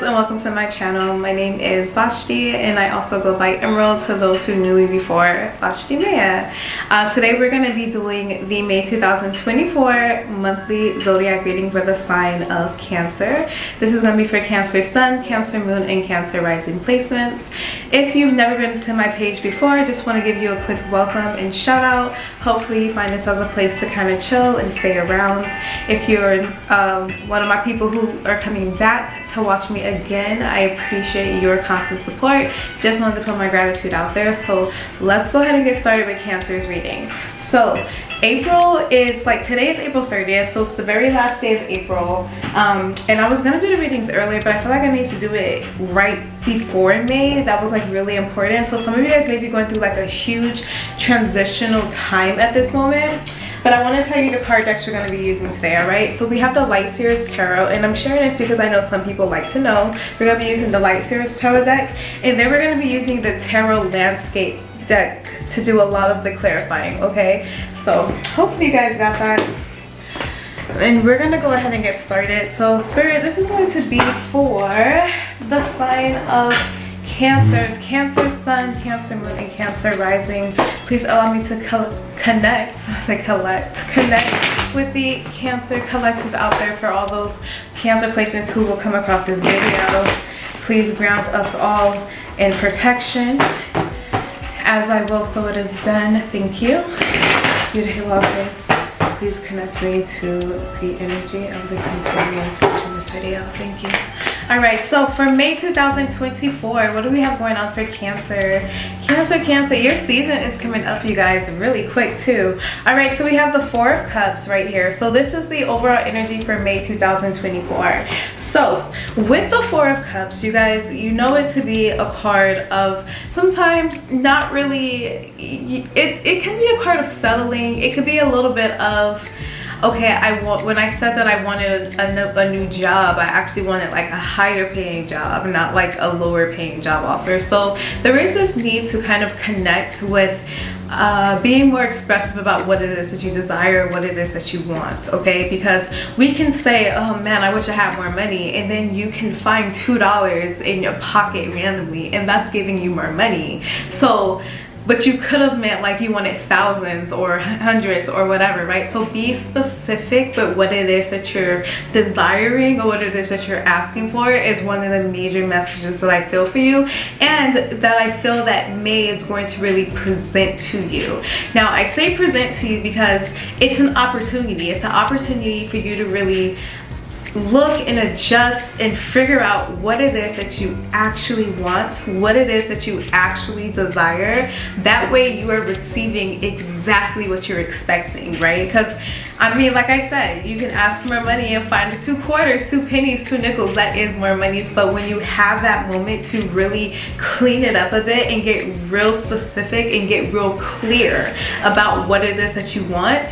and welcome to my channel. My name is Vashti and I also go by Emerald to those who knew me before, Vashti Maya. Today we're going to be doing the May 2024 monthly zodiac reading for the sign of Cancer. This is going to be for Cancer Sun, Cancer Moon, and Cancer Rising placements. If you've never been to my page before, I just want to give you a quick welcome and shout out. Hopefully you find yourself a place to kind of chill and stay around. If you're one of my people who are coming back to watch me again, I appreciate your constant support. Just wanted to put my gratitude out there. So let's go ahead and get started with Cancer's reading. So April is like, today is April 30th, so it's the very last day of April. And I was gonna do the readings earlier, but I feel like I need to do it right before May. That was like really important. So some of you guys may be going through like a huge transitional time at this moment. But I want to tell you the card decks we're going to be using today, alright? So we have the Light Series Tarot, and I'm sharing this because I know some people like to know. We're going to be using the Light Series Tarot deck, and then we're going to be using the Tarot Landscape deck to do a lot of the clarifying, okay? So hopefully you guys got that. And we're going to go ahead and get started. So Spirit, this is going to be for the sign of Cancer, Cancer Sun, Cancer Moon, and Cancer Rising. Please allow me to connect with the Cancer collective out there for all those Cancer placements who will come across this video. Please ground us all in protection. As I will, so it is done. Thank you. Beautiful, lovely. Please connect me to the energy of the Cancerians watching this video. Thank you. Alright, so for May 2024, what do we have going on for Cancer? Cancer, your season is coming up, you guys, really quick too. Alright, so we have the Four of Cups right here. So this is the overall energy for May 2024. So with the Four of Cups, you guys, you know it to be a card of sometimes not really, it can be a card of settling. It could be a little bit of, okay, when I said that I wanted a new job, I actually wanted like a higher paying job, not like a lower paying job offer. So there is this need to kind of connect with being more expressive about what it is that you desire, what it is that you want, okay? Because we can say, oh man, I wish I had more money, and then you can find $2 in your pocket randomly, and that's giving you more money. So but you could have meant like you wanted thousands or hundreds or whatever, right? So be specific, but what it is that you're desiring or what it is that you're asking for is one of the major messages that I feel for you, and that I feel that May is going to really present to you. Now I say present to you because it's an opportunity. It's an opportunity for you to really look and adjust and figure out what it is that you actually want, what it is that you actually desire. That way you are receiving exactly what you're expecting, right? Because I mean, like I said, you can ask for more money and find 2 quarters, 2 pennies, 2 nickels. That is more money. But when you have that moment to really clean it up a bit and get real specific and get real clear about what it is that you want,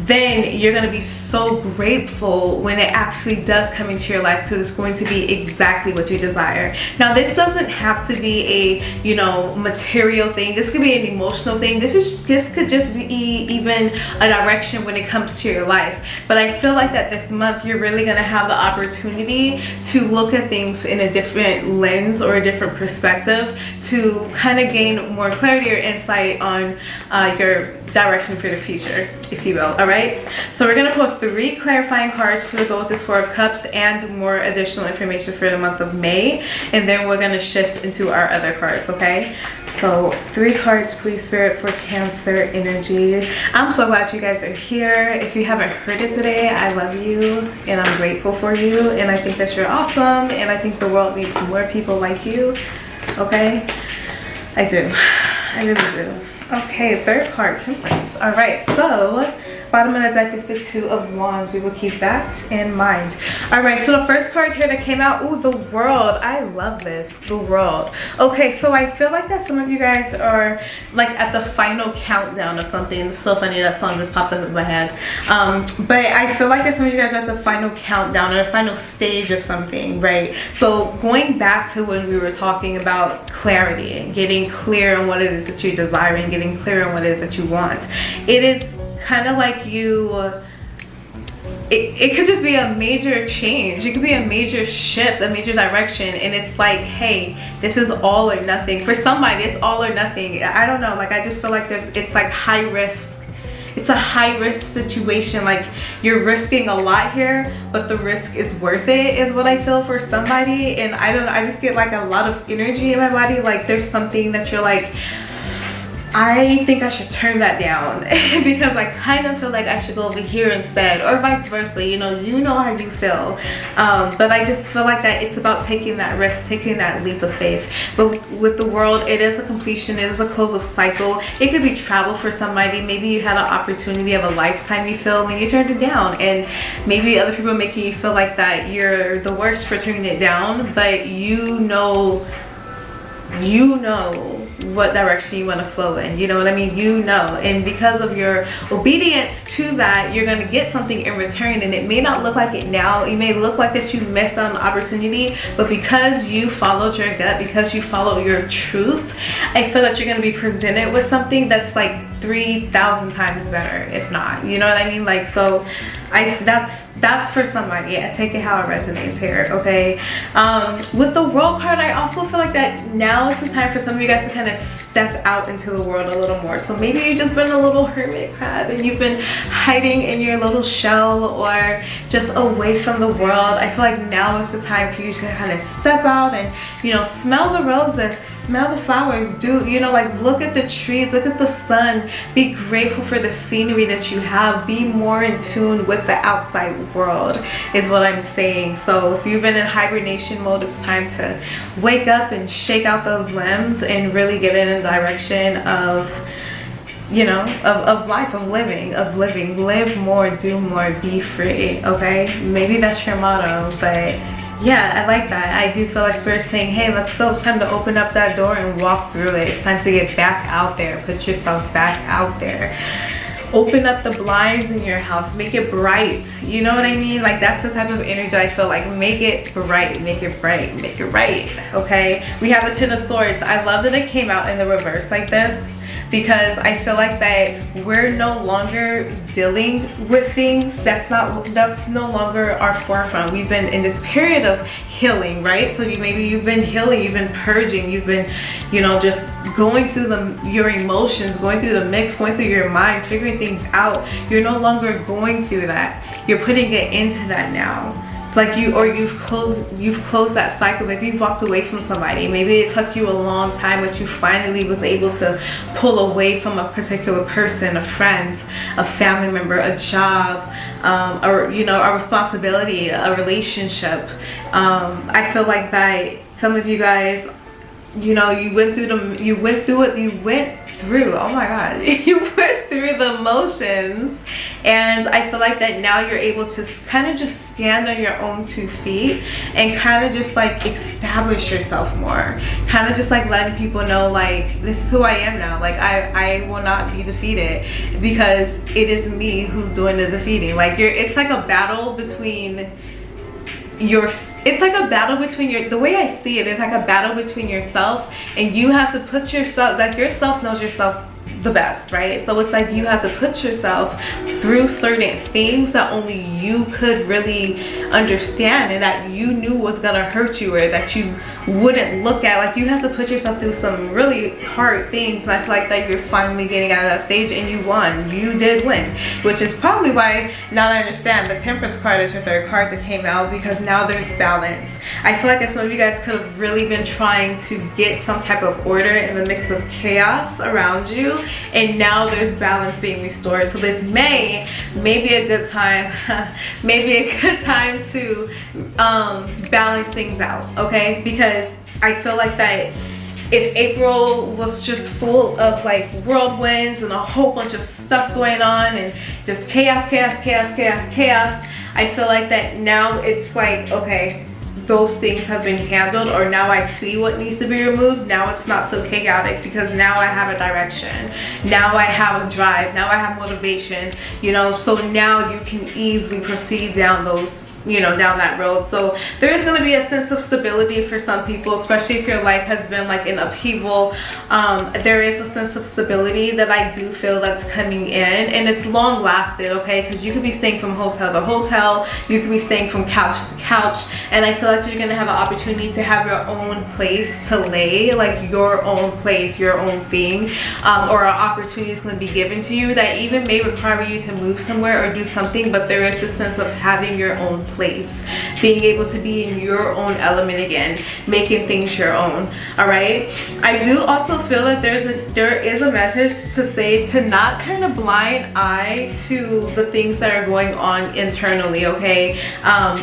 then you're going to be so grateful when it actually does come into your life, because it's going to be exactly what you desire. Now this doesn't have to be a, you know, material thing. This could be an emotional thing. This could just be even a direction when it comes to your life. But I feel like that this month you're really going to have the opportunity to look at things in a different lens or a different perspective to kind of gain more clarity or insight on your direction for the future, if you will. All right, so we're gonna pull 3 clarifying cards to go with this Four of Cups and more additional information for the month of May, and then we're gonna shift into our other cards. Okay, so 3 cards, please, Spirit, for Cancer energy. I'm so glad you guys are here. If you haven't heard it today, I love you and I'm grateful for you, and I think that you're awesome, and I think the world needs more people like you. Okay, I do, I really do. Okay, 3rd card, Temperance. All right, so bottom of the deck is the 2 of Wands. We will keep that in mind. All right, so the first card here that came out, ooh, the World. I love this, the World. Okay, so I feel like that some of you guys are like at the final countdown of something. It's so funny, that song just popped up in my head. But I feel like that some of you guys are at the final countdown or the final stage of something, right? So going back to when we were talking about clarity and getting clear on what it is that you're desiring, getting clear on what it is that you want, it is kind of like you it could just be a major change. It could be a major shift, a major direction, and it's like, hey, this is all or nothing. For somebody, it's all or nothing. I don't know, like I just feel like it's like high risk. It's a high risk situation. Like you're risking a lot here, but the risk is worth it, is what I feel for somebody. And I don't know, I just get like a lot of energy in my body. Like there's something that you're like, I think I should turn that down because I kind of feel like I should go over here instead, or vice versa. You know how you feel. But I just feel like that it's about taking that risk, taking that leap of faith. But with the world, it is a completion, it is a close of cycle. It could be travel for somebody. Maybe you had an opportunity of a lifetime, you feel, and you turned it down. And maybe other people are making you feel like that you're the worst for turning it down, but you know what direction you want to flow in, you know what I mean? And because of your obedience to that, you're going to get something in return. And it may not look like it now, it may look like that you missed out on the opportunity, but because you followed your gut, because you follow your truth, I feel that you're going to be presented with something that's like 3,000 times better, if not, you know what I mean? Like, so that's for somebody. Yeah, take it how it resonates here, okay? With the world card, I also feel like that now is the time for some of you guys to kind of step out into the world a little more. So maybe you've just been a little hermit crab and you've been hiding in your little shell or just away from the world. I feel like now is the time for you to kind of step out and, you know, smell the roses, smell the flowers, like look at the trees, look at the sun, be grateful for the scenery that you have, be more in tune with the outside world is what I'm saying. So if you've been in hibernation mode, it's time to wake up and shake out those limbs and really get in a direction of, of life, of living, live more, do more, be free, okay? Maybe that's your motto, but yeah, I like that. I do feel like Spirit's saying, hey, let's go. It's time to open up that door and walk through it. It's time to get back out there. Put yourself back out there. Open up the blinds in your house. Make it bright. You know what I mean? Like that's the type of energy I feel like. Make it bright. Make it bright. Make it right. Okay? We have the Ten of Swords. I love that it came out in the reverse like this, because I feel like that we're no longer dealing with things that's no longer our forefront. We've been in this period of healing, right? So maybe you've been healing, you've been purging, you've been, just going through your emotions, going through the mix, going through your mind, figuring things out. You're no longer going through that. You're putting it into that now. Like you've closed that cycle. Maybe you've walked away from somebody. Maybe it took you a long time, but you finally was able to pull away from a particular person, a friend, a family member, a job, or a responsibility, a relationship. I feel like that some of you guys, you went through the motions, and I feel like that now you're able to kind of just stand on your own 2 feet and kind of just like establish yourself more, kind of just like letting people know, like, this is who I am now. Like I will not be defeated because it is me who's doing the defeating. Like it's like a battle between the way I see it is like a battle between yourself, and you have to put yourself, like yourself knows yourself the best, right? So it's like you have to put yourself through certain things that only you could really understand and that you knew was gonna hurt you or that you wouldn't look at. Like you have to put yourself through some really hard things, and I feel like that you're finally getting out of that stage, and you won. You did win, which is probably why now I understand the Temperance card is your 3rd card that came out, because now there's balance. I feel like that some of you guys could have really been trying to get some type of order in the mix of chaos around you, and now there's balance being restored. So this may be a good time to balance things out, okay? Because I feel like that if April was just full of like whirlwinds and a whole bunch of stuff going on and just chaos, I feel like that now it's like, okay, those things have been handled, or now I see what needs to be removed. Now it's not so chaotic because now I have a direction. Now I have a drive. Now I have motivation, so now you can easily proceed down those you know, down that road. So there is going to be a sense of stability for some people, especially if your life has been like in upheaval. There is a sense of stability that I do feel that's coming in, and it's long lasted, okay? Because you could be staying from hotel to hotel, you could be staying from couch to couch, and I feel like you're going to have an opportunity to have your own place to lay, like your own place, your own thing, or an opportunity is going to be given to you that even may require you to move somewhere or do something, but there is this sense of having your own place, being able to be in your own element again, making things your own. All right, I do also feel that there is a message to say to not turn a blind eye to the things that are going on internally, okay?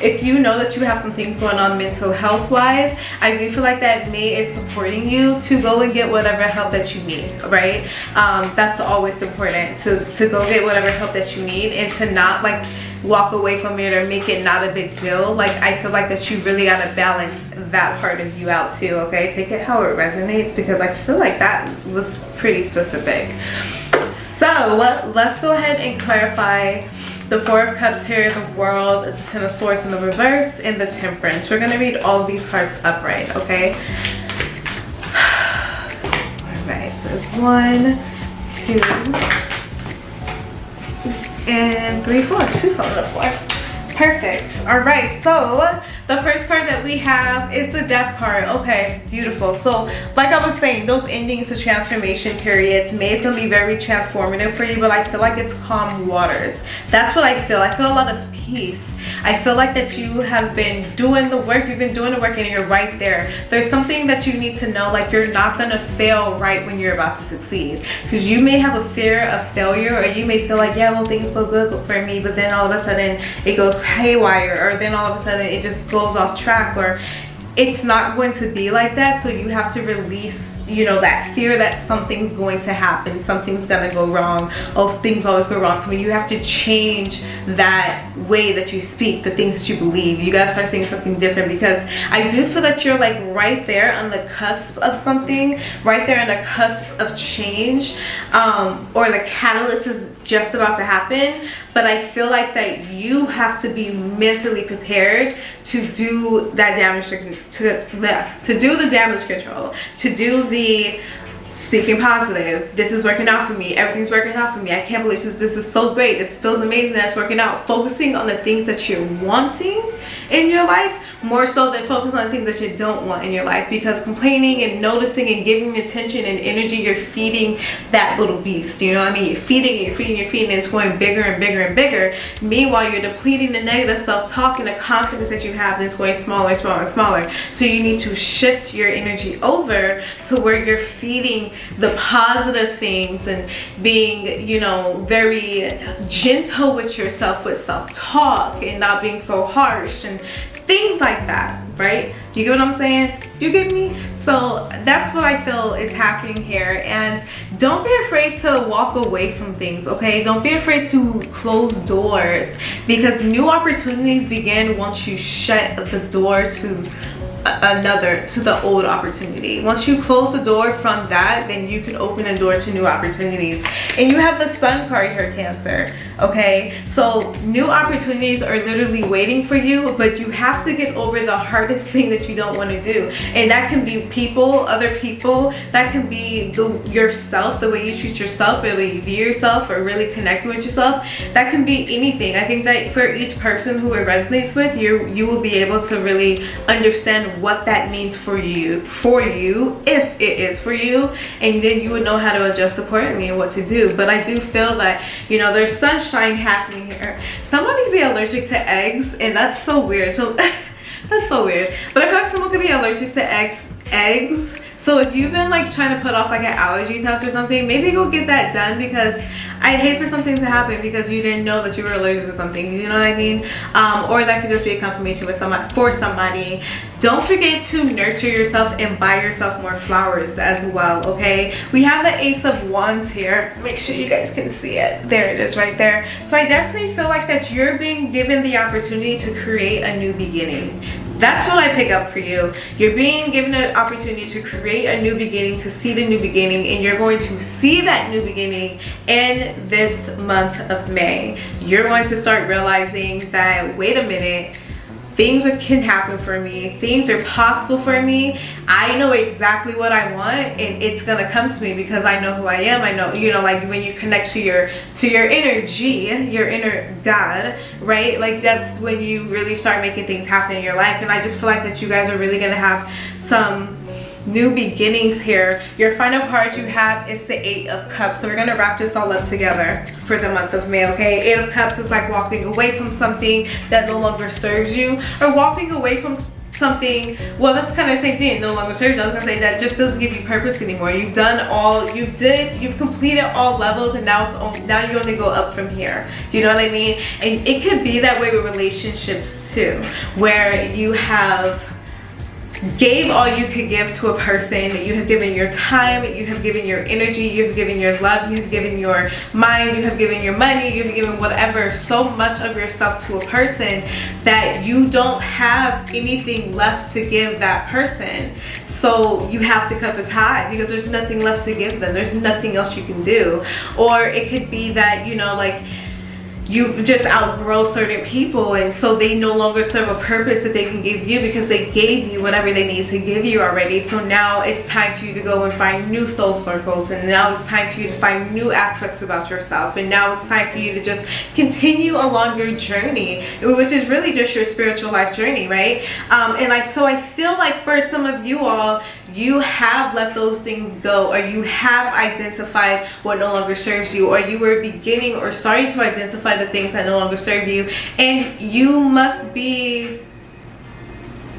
If you know that you have some things going on mental health wise, I do feel like that May is supporting you to go and get whatever help that you need, right? That's always important, to go get whatever help that you need, and to not like walk away from it or make it not a big deal. Like, I feel like that you really got to balance that part of you out too, okay? Take it how it resonates, because I feel like that was pretty specific. So let's go ahead and clarify the Four of Cups here, the World, the Ten of Swords in the reverse, and the Temperance. We're going to read all of these cards upright, okay? Alright, so it's 1, 2, and 3, 4. 2 followed up 4. Perfect. All right, so the first card that we have is the Death card. Okay, beautiful. So like I was saying, those endings, the transformation periods, May is going to be very transformative for you, but I feel like it's calm waters. That's what I feel. I feel a lot of peace. I feel like that you have been doing the work, you've been doing the work, and you're right there. There's something that you need to know, like you're not going to fail right when you're about to succeed, because you may have a fear of failure, or you may feel like, yeah, well, things go good for me, but then all of a sudden it goes haywire, or then all of a sudden it just goes off track, or it's not going to be like that. So you have to release, you know, that fear that something's going to happen, something's gonna go wrong. Oh, things always go wrong for me. You have to change that way that you speak, the things that you believe. You gotta start saying something different, because I do feel that you're like right there on the cusp of something, right there on the cusp of change, or the catalyst is just about to happen. But I feel like that you have to be mentally prepared to do that damage, to do the damage control, to do the speaking positive. This is working out for me. Everything's working out for me. I can't believe this is so great. This feels amazing that it's working out. Focusing on the things that you're wanting in your life more so than focusing on the things that you don't want in your life, because complaining and noticing and giving attention and energy, you're feeding that little beast, you know what I mean? You're feeding, and it's going bigger and bigger and bigger. Meanwhile, you're depleting the negative self-talk and the confidence that you have, and it's going smaller and smaller and smaller. So you need to shift your energy over to where you're feeding the positive things and being, you know, very gentle with yourself, with self-talk, and not being so harsh and things like that, right? You get what I'm saying? You get me? So that's what I feel is happening here. And don't be afraid to walk away from things, okay? Don't be afraid to close doors, because new opportunities begin once you shut the door to the old opportunity. Once you close the door from that, then you can open a door to new opportunities. And you have the Sun card here, Cancer, okay? So new opportunities are literally waiting for you, but you have to get over the hardest thing that you don't want to do. And that can be people, other people. That can be yourself, the way you treat yourself, the way you view yourself, or really connecting with yourself. That can be anything. I think that for each person who it resonates with, you will be able to really understand what that means for you, if it is for you, and then you would know how to adjust accordingly and what to do. But I do feel that, you know, there's sunshine happening here. Somebody could be allergic to eggs, and that's so weird. So that's so weird. But I feel like someone could be allergic to eggs. So if you've been like trying to put off like an allergy test or something, maybe go get that done, because I hate for something to happen because you didn't know that you were allergic to something, you know what I mean? Or that could just be a confirmation with somebody. Don't forget to nurture yourself and buy yourself more flowers as well, okay? We have the Ace of Wands here. Make sure you guys can see it. There it is right there. So I definitely feel like that you're being given the opportunity to create a new beginning. That's what I pick up for you. You're being given an opportunity to create a new beginning, to see the new beginning, and you're going to see that new beginning in this month of May. You're going to start realizing that, wait a minute, things can happen for me, things are possible for me. I know exactly what I want, and it's gonna come to me because I know who I am. I know, you know, like when you connect to your inner G, your inner God, right? Like that's when you really start making things happen in your life. And I just feel like that you guys are really gonna have some new beginnings here. Your final card you have is the 8 of Cups. So we're gonna wrap this all up together for the month of May, okay? 8 of Cups is like walking away from something that no longer serves you, or walking away from something, well, that's kind of the same thing, no longer serves you. I was gonna say that just doesn't give you purpose anymore. You've done all, you've completed all levels, and now now you only go up from here. Do you know what I mean? And it could be that way with relationships too, where you have gave all you could give to a person. You have given your time, you have given your energy, you have given your love, you have given your mind, you have given your money, you have given whatever, so much of yourself to a person that you don't have anything left to give that person. So you have to cut the tie because there's nothing left to give them. There's nothing else you can do. Or it could be that, you know, like you just outgrow certain people, and so they no longer serve a purpose that they can give you because they gave you whatever they need to give you already. So now it's time for you to go and find new soul circles, and now it's time for you to find new aspects about yourself, and now it's time for you to just continue along your journey, which is really just your spiritual life journey, right? And like, so I feel like for some of you all, you have let those things go, or you have identified what no longer serves you, or you were beginning or starting to identify the things that no longer serve you, and you must be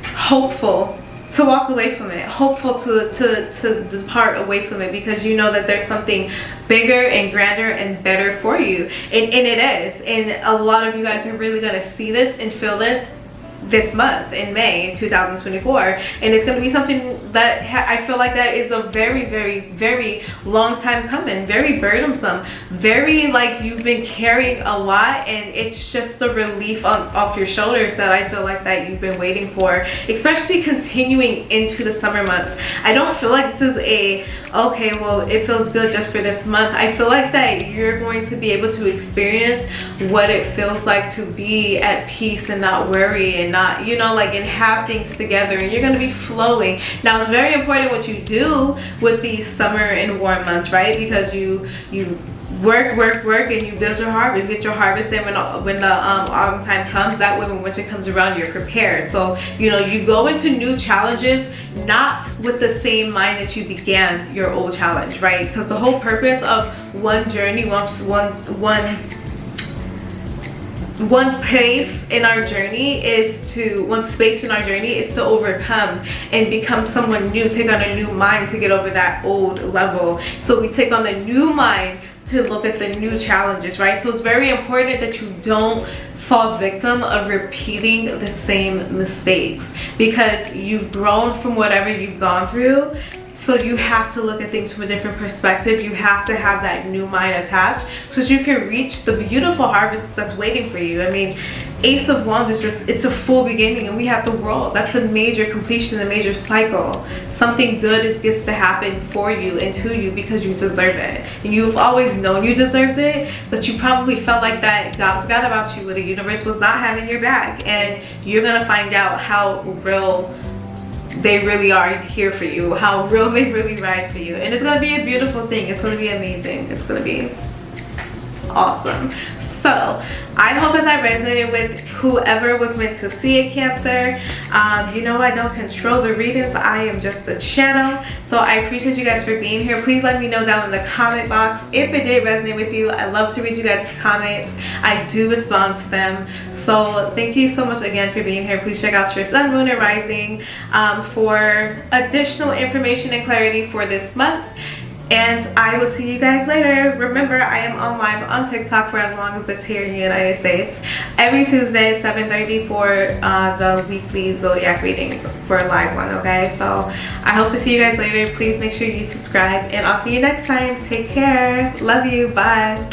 hopeful to walk away from it, hopeful to depart away from it, because you know that there's something bigger and grander and better for you, and it is. And a lot of you guys are really going to see this and feel this month in May in 2024, and it's going to be something that I feel like that is a very, very, very long time coming, very burdensome, very like you've been carrying a lot, and it's just the relief off your shoulders that I feel like that you've been waiting for, especially continuing into the summer months. I don't feel like this is a okay, well, it feels good just for this month. I feel like that you're going to be able to experience what it feels like to be at peace and not worry and not, you know, like, and have things together, and you're going to be flowing. Now, it's very important what you do with these summer and warm months, right? Because you work, and you build your harvest, get your harvest in when the autumn time comes. That way when winter comes around, you're prepared. So, you know, you go into new challenges not with the same mind that you began your old challenge, right? Because the whole purpose of one journey, one place in our journey is to, one space in our journey is to overcome and become someone new, take on a new mind to get over that old level. So we take on a new mind to look at the new challenges, right? So it's very important that you don't fall victim of repeating the same mistakes, because you've grown from whatever you've gone through. So you have to look at things from a different perspective. You have to have that new mind attached so that you can reach the beautiful harvest that's waiting for you. I mean, Ace of Wands is just, it's a full beginning, and we have the world. That's a major completion, a major cycle. Something good gets to happen for you and to you because you deserve it. And you've always known you deserved it, but you probably felt like that God forgot about you, or the universe was not having your back. And you're gonna find out how real they really are here for you, how real they really ride for you, and it's gonna be a beautiful thing. It's gonna be amazing. It's gonna be awesome. So I hope that resonated with whoever was meant to see a Cancer. You know, I don't control the readings. I am just a channel. So I appreciate you guys for being here. Please let me know down in the comment box if it did resonate with you. I love to read you guys' comments. I do respond to them. So thank you so much again for being here. Please check out your sun, moon, and rising for additional information and clarity for this month. And I will see you guys later. Remember, I am on live on TikTok for as long as it's here in the United States. Every Tuesday, 7:30 for the weekly zodiac readings for a live one, okay? So I hope to see you guys later. Please make sure you subscribe, and I'll see you next time. Take care. Love you. Bye.